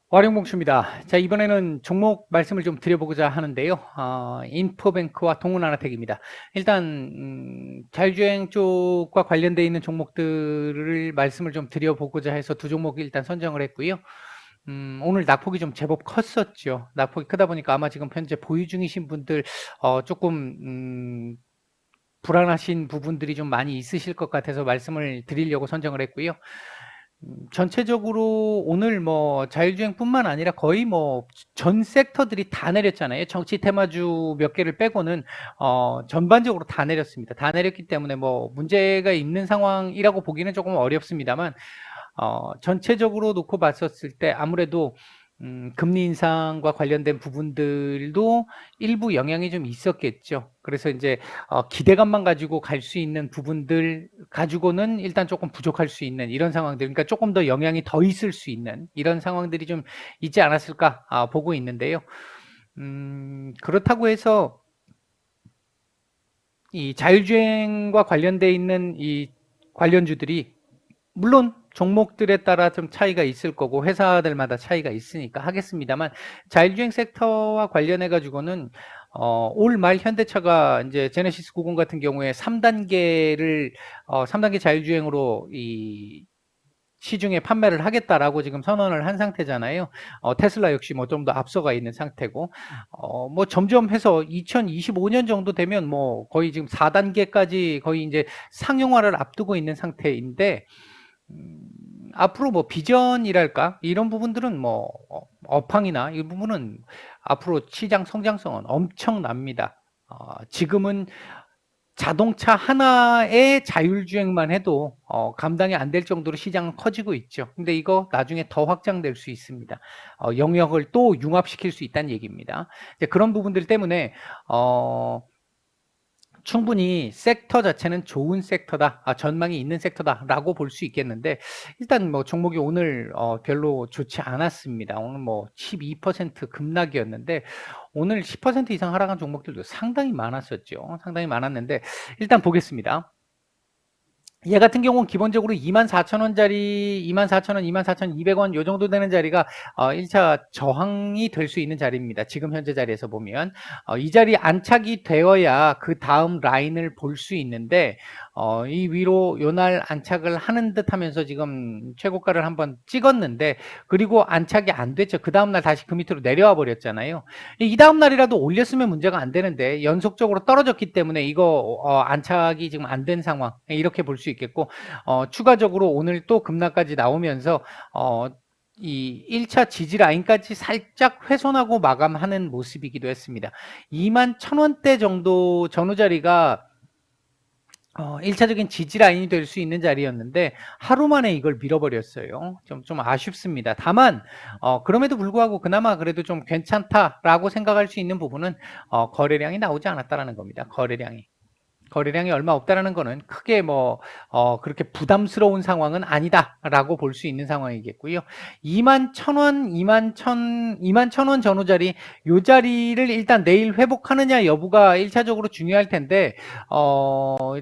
와룡봉수입니다. 자, 이번에는 종목 말씀을 좀 드려보고자 하는데요. 인포뱅크와 동훈아나텍입니다. 일단 자율주행 쪽과 관련되어 있는 종목들을 말씀을 좀 드려보고자 해서 두 종목 일단 선정을 했고요. 오늘 낙폭이 좀 제법 컸었죠. 낙폭이 크다 보니까 아마 지금 현재 보유 중이신 분들 조금 불안하신 부분들이 좀 많이 있으실 것 같아서 말씀을 드리려고 선정을 했고요. 전체적으로 오늘 뭐 자율주행뿐만 아니라 거의 뭐 전 섹터들이 다 내렸잖아요. 정치 테마주 몇 개를 빼고는 전반적으로 다 내렸습니다. 다 내렸기 때문에 뭐 문제가 있는 상황이라고 보기는 조금 어렵습니다만 전체적으로 놓고 봤었을 때 아무래도 금리 인상과 관련된 부분들도 일부 영향이 좀 있었겠죠. 그래서 이제 기대감만 가지고 갈 수 있는 부분들 가지고는 일단 조금 부족할 수 있는 이런 상황들, 그러니까 조금 더 영향이 더 있을 수 있는 이런 상황들이 좀 있지 않았을까 보고 있는데요. 그렇다고 해서 이 자율주행과 관련돼 있는 이 관련주들이 물론 종목들에 따라 좀 차이가 있을 거고 회사들마다 차이가 있으니까 하겠습니다만 자율주행 섹터와 관련해 가지고는 올 말 현대차가 이제 제네시스 90 같은 경우에 3단계를 3단계 자율주행으로 이 시중에 판매를 하겠다라고 지금 선언을 한 상태잖아요. 테슬라 역시 뭐 좀 더 앞서가 있는 상태고, 뭐 점점 해서 2025년 정도 되면 뭐 거의 지금 4단계까지 거의 이제 상용화를 앞두고 있는 상태인데, 앞으로 뭐 비전이랄까 이런 부분들은 뭐 업황이나 이 부분은 앞으로 시장 성장성은 엄청납니다. 지금은 자동차 하나의 자율주행만 해도 감당이 안 될 정도로 시장은 커지고 있죠. 근데 이거 나중에 더 확장될 수 있습니다. 영역을 또 융합시킬 수 있다는 얘기입니다. 이제 그런 부분들 때문에 충분히 섹터 자체는 좋은 섹터다, 전망이 있는 섹터다라고 볼 수 있겠는데 일단 뭐 종목이 오늘 별로 좋지 않았습니다. 오늘 뭐 12% 급락이었는데 오늘 10% 이상 하락한 종목들도 상당히 많았었죠. 상당히 많았는데 일단 보겠습니다. 얘 같은 경우는 기본적으로 24,000원짜리 24,000원, 24,200원 요 정도 되는 자리가 1차 저항이 될 수 있는 자리입니다. 지금 현재 자리에서 보면 이 자리 안착이 되어야 그 다음 라인을 볼 수 있는데 이 위로 요날 안착을 하는 듯 하면서 지금 최고가를 한번 찍었는데 그리고 안착이 안 됐죠. 그 다음날 다시 그 밑으로 내려와 버렸잖아요. 이 다음날이라도 올렸으면 문제가 안 되는데 연속적으로 떨어졌기 때문에 이거 안착이 지금 안 된 상황 이렇게 볼 수 있겠고 추가적으로 오늘 또 급락까지 나오면서 이 1차 지지 라인까지 살짝 훼손하고 마감하는 모습이기도 했습니다. 21,000원대 정도 전후 자리가 1차적인 지지 라인이 될 수 있는 자리였는데 하루 만에 이걸 밀어버렸어요. 좀 아쉽습니다. 다만 그럼에도 불구하고 그나마 그래도 좀 괜찮다라고 생각할 수 있는 부분은 거래량이 나오지 않았다라는 겁니다. 거래량이 얼마 없다라는 거는 크게 뭐 그렇게 부담스러운 상황은 아니다라고 볼 수 있는 상황이겠고요. 21,000원, 21,000원 전후 자리 요 자리를 일단 내일 회복하느냐 여부가 1차적으로 중요할 텐데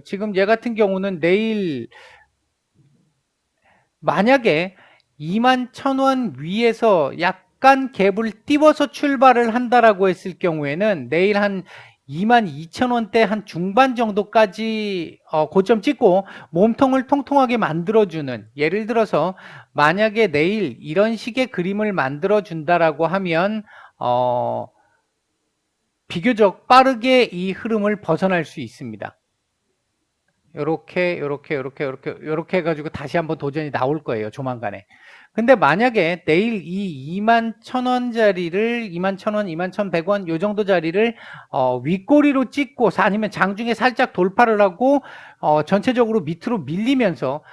지금 얘 같은 경우는 내일 만약에 21,000원 위에서 약간 갭을 띄워서 출발을 한다라고 했을 경우에는 내일 한 22,000원대 한 중반 정도까지 고점 찍고 몸통을 통통하게 만들어주는, 예를 들어서 만약에 내일 이런 식의 그림을 만들어준다라고 하면 비교적 빠르게 이 흐름을 벗어날 수 있습니다. 요렇게 해가지고 다시 한번 도전이 나올 거예요, 조만간에. 근데 만약에 내일 이 21,000원짜리를 21,000원, 21,100원 요 정도 자리를 윗꼬리로 찍고 아니면 장중에 살짝 돌파를 하고 전체적으로 밑으로 밀리면서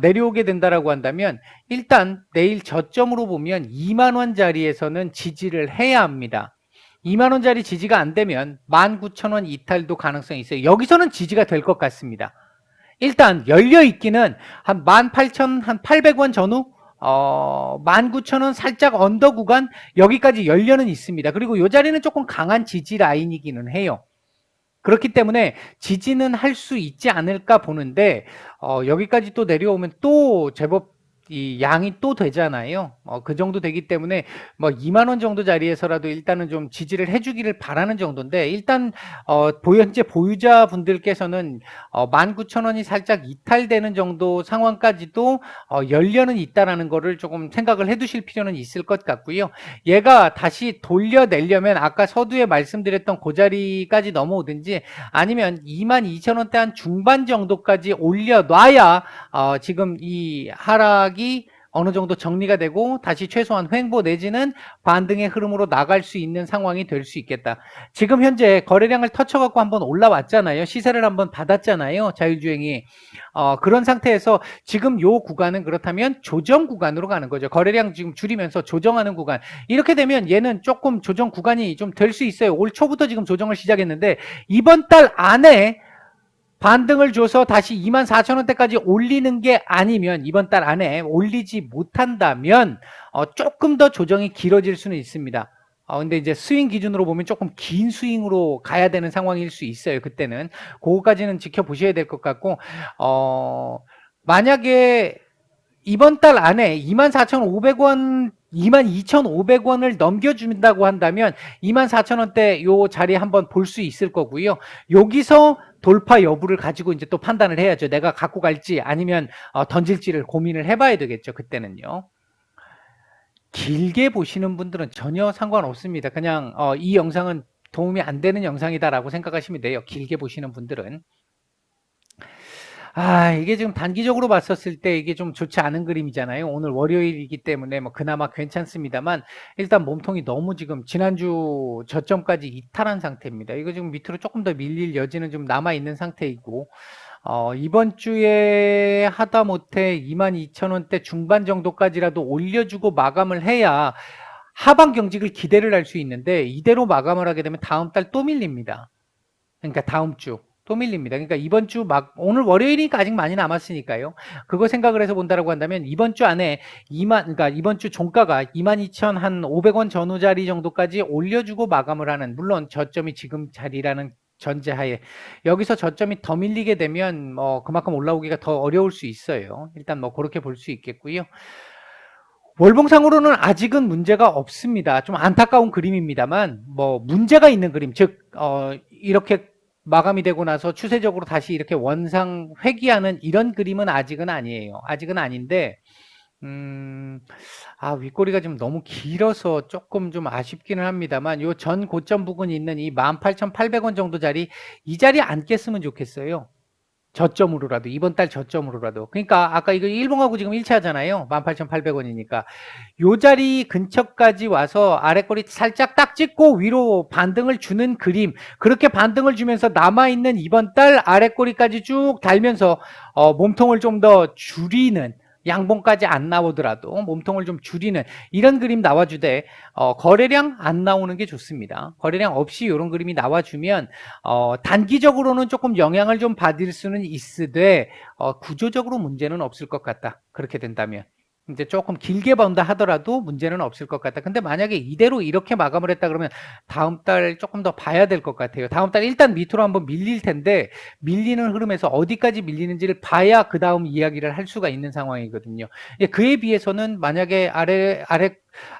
내려오게 된다라고 한다면 일단 내일 저점으로 보면 2만원 자리에서는 지지를 해야 합니다. 2만원짜리 지지가 안 되면 19,000원 이탈도 가능성이 있어요. 여기서는 지지가 될 것 같습니다. 일단 열려 있기는 한 18,800원 전후 19,000원 살짝 언더 구간 여기까지 열려는 있습니다. 그리고 이 자리는 조금 강한 지지 라인이기는 해요. 그렇기 때문에 지지는 할 수 있지 않을까 보는데 여기까지 또 내려오면 또 제법 이 양이 또 되잖아요. 그 정도 되기 때문에 뭐 2만 원 정도 자리에서라도 일단은 좀 지지를 해주기를 바라는 정도인데 일단 현재 보유자분들께서는 19,000원이 살짝 이탈되는 정도 상황까지도 연료는 있다라는 거를 조금 생각을 해두실 필요는 있을 것 같고요. 얘가 다시 돌려내려면 아까 서두에 말씀드렸던 그 자리까지 넘어오든지 아니면 22,000원대 한 중반 정도까지 올려놔야 지금 이 하락이 어느 정도 정리가 되고 다시 최소한 횡보 내지는 반등의 흐름으로 나갈 수 있는 상황이 될 수 있겠다. 지금 현재 거래량을 터쳐갖고 한번 올라왔잖아요. 시세를 한번 받았잖아요. 자율주행이. 그런 상태에서 지금 요 구간은 그렇다면 조정 구간으로 가는 거죠. 거래량 지금 줄이면서 조정하는 구간. 이렇게 되면 얘는 조금 조정 구간이 좀 될 수 있어요. 올 초부터 지금 조정을 시작했는데 이번 달 안에 반등을 줘서 다시 24,000원대까지 올리는 게 아니면 이번 달 안에 올리지 못한다면 조금 더 조정이 길어질 수는 있습니다. 근데 이제 스윙 기준으로 보면 조금 긴 스윙으로 가야 되는 상황일 수 있어요. 그때는 그거까지는 지켜보셔야 될 것 같고 만약에 이번 달 안에 24,500원 22,500원을 넘겨준다고 한다면 24,000원대 요 자리에 한번 볼 수 있을 거고요. 여기서 돌파 여부를 가지고 이제 또 판단을 해야죠. 내가 갖고 갈지 아니면 던질지를 고민을 해봐야 되겠죠. 그때는요. 길게 보시는 분들은 전혀 상관없습니다. 그냥 이 영상은 도움이 안 되는 영상이다라고 생각하시면 돼요. 길게 보시는 분들은. 이게 지금 단기적으로 봤었을 때 이게 좀 좋지 않은 그림이잖아요. 오늘 월요일이기 때문에 뭐 그나마 괜찮습니다만 일단 몸통이 너무 지금 지난주 저점까지 이탈한 상태입니다. 이거 지금 밑으로 조금 더 밀릴 여지는 좀 남아 있는 상태이고 이번 주에 하다못해 22,000원대 중반 정도까지라도 올려주고 마감을 해야 하방 경직을 기대를 할 수 있는데 이대로 마감을 하게 되면 다음 달 또 밀립니다. 그러니까 다음 주 또 밀립니다. 그러니까 이번 주 오늘 월요일이니까 아직 많이 남았으니까요. 그거 생각을 해서 본다라고 한다면 이번 주 안에 그러니까 이번 주 종가가 22,500원 전후 자리 정도까지 올려주고 마감을 하는, 물론 저점이 지금 자리라는 전제하에 여기서 저점이 더 밀리게 되면 그만큼 올라오기가 더 어려울 수 있어요. 일단 그렇게 볼 수 있겠고요. 월봉상으로는 아직은 문제가 없습니다. 좀 안타까운 그림입니다만 문제가 있는 그림, 즉 이렇게 마감이 되고 나서 추세적으로 다시 이렇게 원상 회귀하는 이런 그림은 아직은 아니에요. 아직은 아닌데 윗꼬리가 좀 너무 길어서 조금 좀 아쉽기는 합니다만 요 전 고점 부근이 있는 이 18,800원 정도 자리, 이 자리에 안 깼으면 좋겠어요. 저점으로라도, 이번 달 저점으로라도. 그러니까 아까 이거 일봉하고 지금 일치하잖아요. 18,800원이니까. 요 자리 근처까지 와서 아래꼬리 살짝 딱 찍고 위로 반등을 주는 그림. 그렇게 반등을 주면서 남아있는 이번 달 아래꼬리까지 쭉 달면서 몸통을 좀 더 줄이는, 양봉까지 안 나오더라도 몸통을 좀 줄이는 이런 그림 나와주되 거래량 안 나오는 게 좋습니다. 거래량 없이 이런 그림이 나와주면 단기적으로는 조금 영향을 좀 받을 수는 있으되 구조적으로 문제는 없을 것 같다. 그렇게 된다면 이제 조금 길게 본다 하더라도 문제는 없을 것 같다. 근데 만약에 이대로 이렇게 마감을 했다 그러면 다음 달 조금 더 봐야 될 것 같아요. 다음 달 일단 밑으로 한번 밀릴 텐데 밀리는 흐름에서 어디까지 밀리는지를 봐야 그 다음 이야기를 할 수가 있는 상황이거든요. 그에 비해서는 만약에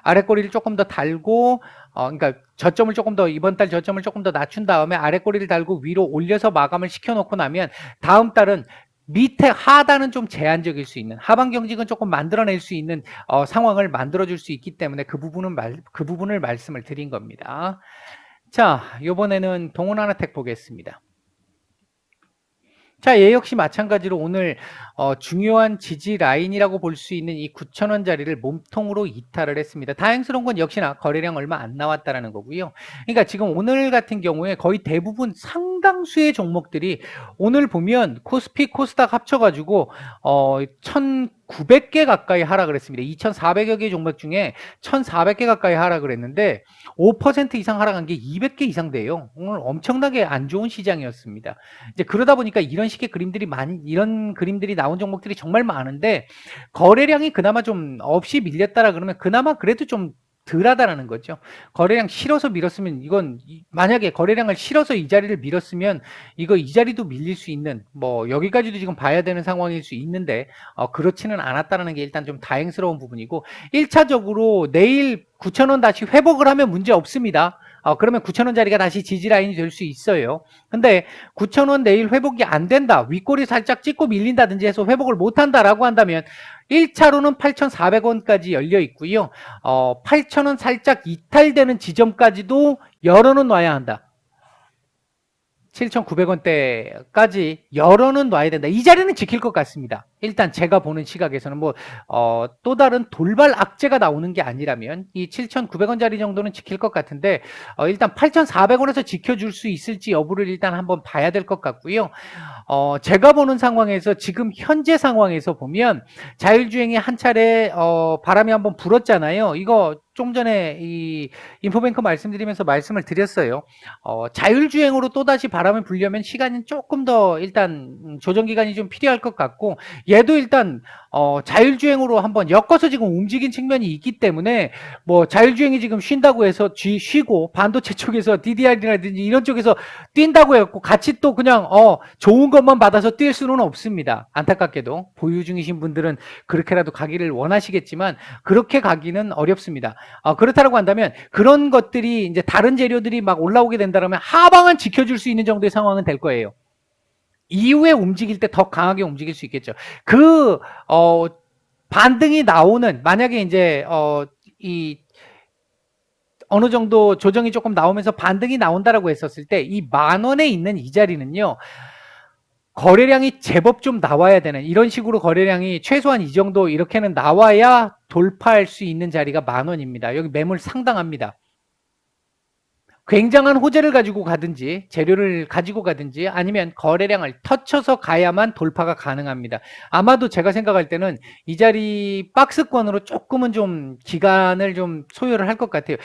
아래꼬리를 조금 더 달고 그러니까 저점을 조금 더, 이번 달 저점을 조금 더 낮춘 다음에 아래꼬리를 달고 위로 올려서 마감을 시켜놓고 나면 다음 달은 밑에 하단은 좀 제한적일 수 있는, 하방 경직은 조금 만들어낼 수 있는 상황을 만들어줄 수 있기 때문에 그 부분을 말씀을 드린 겁니다. 자, 이번에는 동원하나텍 보겠습니다. 자, 얘 역시 마찬가지로 오늘 중요한 지지 라인이라고 볼 수 있는 이 9,000원 자리를 몸통으로 이탈을 했습니다. 다행스러운 건 역시나 거래량 얼마 안 나왔다라는 거고요. 그러니까 지금 오늘 같은 경우에 거의 대부분 상당수의 종목들이 오늘 보면 코스피, 코스닥 합쳐가지고 1,900개 가까이 하락을 했습니다. 2,400여 개 종목 중에 1,400개 가까이 하락을 했는데 5% 이상 하락한 게 200개 이상 돼요. 오늘 엄청나게 안 좋은 시장이었습니다. 이제 그러다 보니까 이런 식의 그림들이 이런 그림들이 나온 종목들이 정말 많은데 거래량이 그나마 좀 없이 밀렸다라 그러면 그나마 그래도 좀 덜하다라는 거죠. 거래량 실어서 밀었으면 이건 만약에 거래량을 실어서 이 자리를 밀었으면 이거 이 자리도 밀릴 수 있는 뭐 여기까지도 지금 봐야 되는 상황일 수 있는데 그렇지는 않았다는 게 일단 좀 다행스러운 부분이고 1차적으로 내일 9,000원 다시 회복을 하면 문제 없습니다. 그러면 9,000원 자리가 다시 지지라인이 될 수 있어요. 근데 9,000원 내일 회복이 안 된다. 윗꼬리 살짝 찍고 밀린다든지 해서 회복을 못 한다라고 한다면 1차로는 8,400원까지 열려 있고요. 8,000원 살짝 이탈되는 지점까지도 열어는 놔야 한다. 7,900원대까지 열어는 놔야 된다. 이 자리는 지킬 것 같습니다. 일단 제가 보는 시각에서는 또 다른 돌발 악재가 나오는 게 아니라면 이 7,900원짜리 정도는 지킬 것 같은데 일단 8,400원에서 지켜줄 수 있을지 여부를 일단 한번 봐야 될 것 같고요. 제가 보는 상황에서 지금 현재 상황에서 보면 자율주행이 한 차례 바람이 한번 불었잖아요. 이거 좀 전에 이 인포뱅크 말씀드리면서 말씀을 드렸어요. 자율주행으로 또다시 바람을 불려면 시간이 조금 더 일단 조정 기간이 좀 필요할 것 같고 얘도 일단 자율주행으로 한번 엮어서 지금 움직인 측면이 있기 때문에 뭐 자율주행이 지금 쉰다고 해서 쉬고 반도체 쪽에서 DDR이라든지 이런 쪽에서 뛴다고 해갖고 같이 또 그냥 좋은 것만 받아서 뛸 수는 없습니다. 안타깝게도 보유 중이신 분들은 그렇게라도 가기를 원하시겠지만 그렇게 가기는 어렵습니다. 그렇다고 한다면 그런 것들이 이제 다른 재료들이 막 올라오게 된다면 하방은 지켜줄 수 있는 정도의 상황은 될 거예요. 이후에 움직일 때 더 강하게 움직일 수 있겠죠. 반등이 나오는 만약에 이제 어느 정도 조정이 조금 나오면서 반등이 나온다라고 했었을 때 이 10,000원에 있는 이 자리는요. 거래량이 제법 좀 나와야 되는 이런 식으로 거래량이 최소한 이 정도 이렇게는 나와야 돌파할 수 있는 자리가 10,000원입니다. 여기 매물 상당합니다. 굉장한 호재를 가지고 가든지 재료를 가지고 가든지 아니면 거래량을 터쳐서 가야만 돌파가 가능합니다. 아마도 제가 생각할 때는 이 자리 박스권으로 조금은 좀 기간을 좀 소요를 할 것 같아요.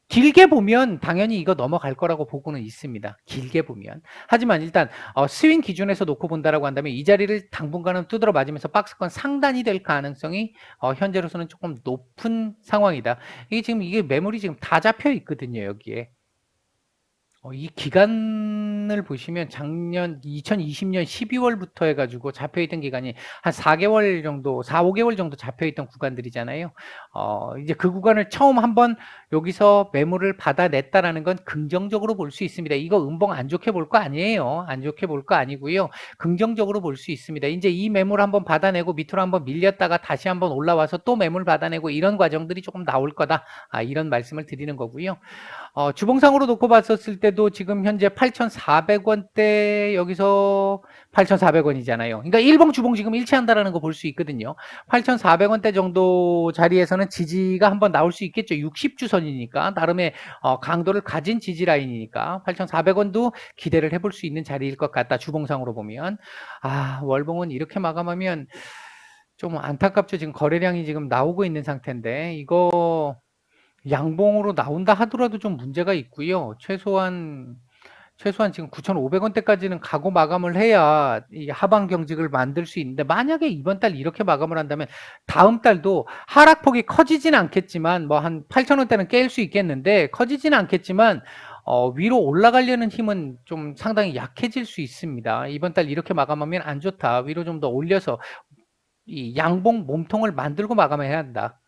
길게 보면 당연히 이거 넘어갈 거라고 보고는 있습니다. 길게 보면. 하지만 일단 스윙 기준에서 놓고 본다라고 한다면 이 자리를 당분간은 두드러 맞으면서 박스권 상단이 될 가능성이 현재로서는 조금 높은 상황이다. 이게 매물이 지금 다 잡혀 있거든요, 여기에. 이 기간을 보시면 작년 2020년 12월부터 해가지고 잡혀있던 기간이 한 4개월 정도, 4, 5개월 정도 잡혀있던 구간들이잖아요. 이제 그 구간을 처음 한번 여기서 매물을 받아냈다라는 건 긍정적으로 볼 수 있습니다. 이거 음봉 안 좋게 볼 거 아니에요. 안 좋게 볼 거 아니고요. 긍정적으로 볼 수 있습니다. 이제 이 매물 한번 받아내고 밑으로 한번 밀렸다가 다시 한번 올라와서 또 매물 받아내고 이런 과정들이 조금 나올 거다. 이런 말씀을 드리는 거고요. 주봉상으로 놓고 봤었을 때도 지금 현재 8,400원대 여기서 8,400원이잖아요. 그러니까 일봉 주봉 지금 일치한다라는 거 볼 수 있거든요. 8,400원대 정도 자리에서는 지지가 한번 나올 수 있겠죠. 60주선이니까 나름의 강도를 가진 지지 라인이니까 8,400원도 기대를 해볼 수 있는 자리일 것 같다. 주봉상으로 보면 월봉은 이렇게 마감하면 좀 안타깝죠. 지금 거래량이 지금 나오고 있는 상태인데 이거 양봉으로 나온다 하더라도 좀 문제가 있고요. 최소한 지금 9,500원대까지는 가고 마감을 해야 이 하방 경직을 만들 수 있는데 만약에 이번 달 이렇게 마감을 한다면 다음 달도 하락폭이 커지진 않겠지만 뭐 한 8,000원대는 깰 수 있겠는데 커지진 않겠지만 위로 올라가려는 힘은 좀 상당히 약해질 수 있습니다. 이번 달 이렇게 마감하면 안 좋다. 위로 좀 더 올려서 이 양봉 몸통을 만들고 마감해야 한다.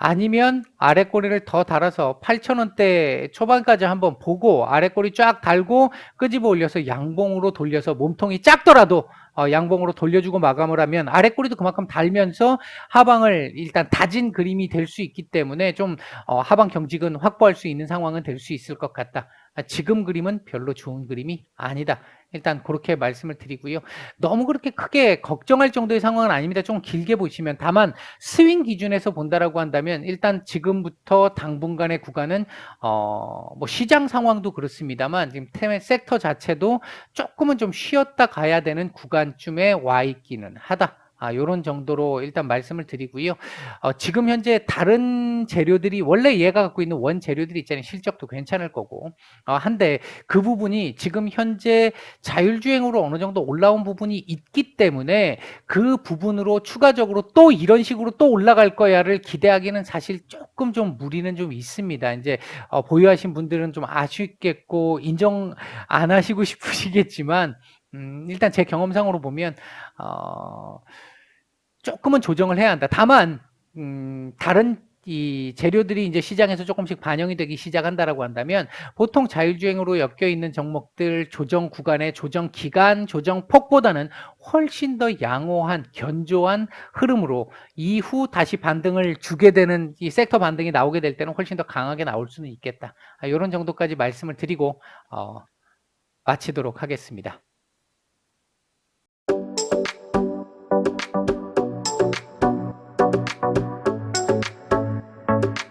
아니면 아래꼬리를 더 달아서 8,000원대 초반까지 한번 보고 아래꼬리 쫙 달고 끄집어 올려서 양봉으로 돌려서 몸통이 작더라도 양봉으로 돌려주고 마감을 하면 아래꼬리도 그만큼 달면서 하방을 일단 다진 그림이 될 수 있기 때문에 좀 하방 경직은 확보할 수 있는 상황은 될 수 있을 것 같다. 지금 그림은 별로 좋은 그림이 아니다. 일단 그렇게 말씀을 드리고요. 너무 그렇게 크게 걱정할 정도의 상황은 아닙니다. 좀 길게 보시면 다만 스윙 기준에서 본다라고 한다면 일단 지금부터 당분간의 구간은 뭐 시장 상황도 그렇습니다만 지금 섹터 자체도 조금은 좀 쉬었다 가야 되는 구간쯤에 와 있기는 하다. 요런 정도로 일단 말씀을 드리고요. 지금 현재 다른 재료들이 원래 얘가 갖고 있는 원재료들이 있잖아요. 실적도 괜찮을 거고. 한데 그 부분이 지금 현재 자율주행으로 어느 정도 올라온 부분이 있기 때문에 그 부분으로 추가적으로 또 이런 식으로 또 올라갈 거야를 기대하기는 사실 조금 좀 무리는 좀 있습니다. 이제 보유하신 분들은 좀 아쉽겠고 인정 안 하시고 싶으시겠지만 일단 제 경험상으로 보면 조금은 조정을 해야 한다. 다만 다른 이 재료들이 이제 시장에서 조금씩 반영이 되기 시작한다라고 한다면 보통 자율주행으로 엮여 있는 종목들 조정 구간의 조정 기간, 조정 폭보다는 훨씬 더 양호한 견조한 흐름으로 이후 다시 반등을 주게 되는 이 섹터 반등이 나오게 될 때는 훨씬 더 강하게 나올 수는 있겠다. 이런 정도까지 말씀을 드리고 마치도록 하겠습니다.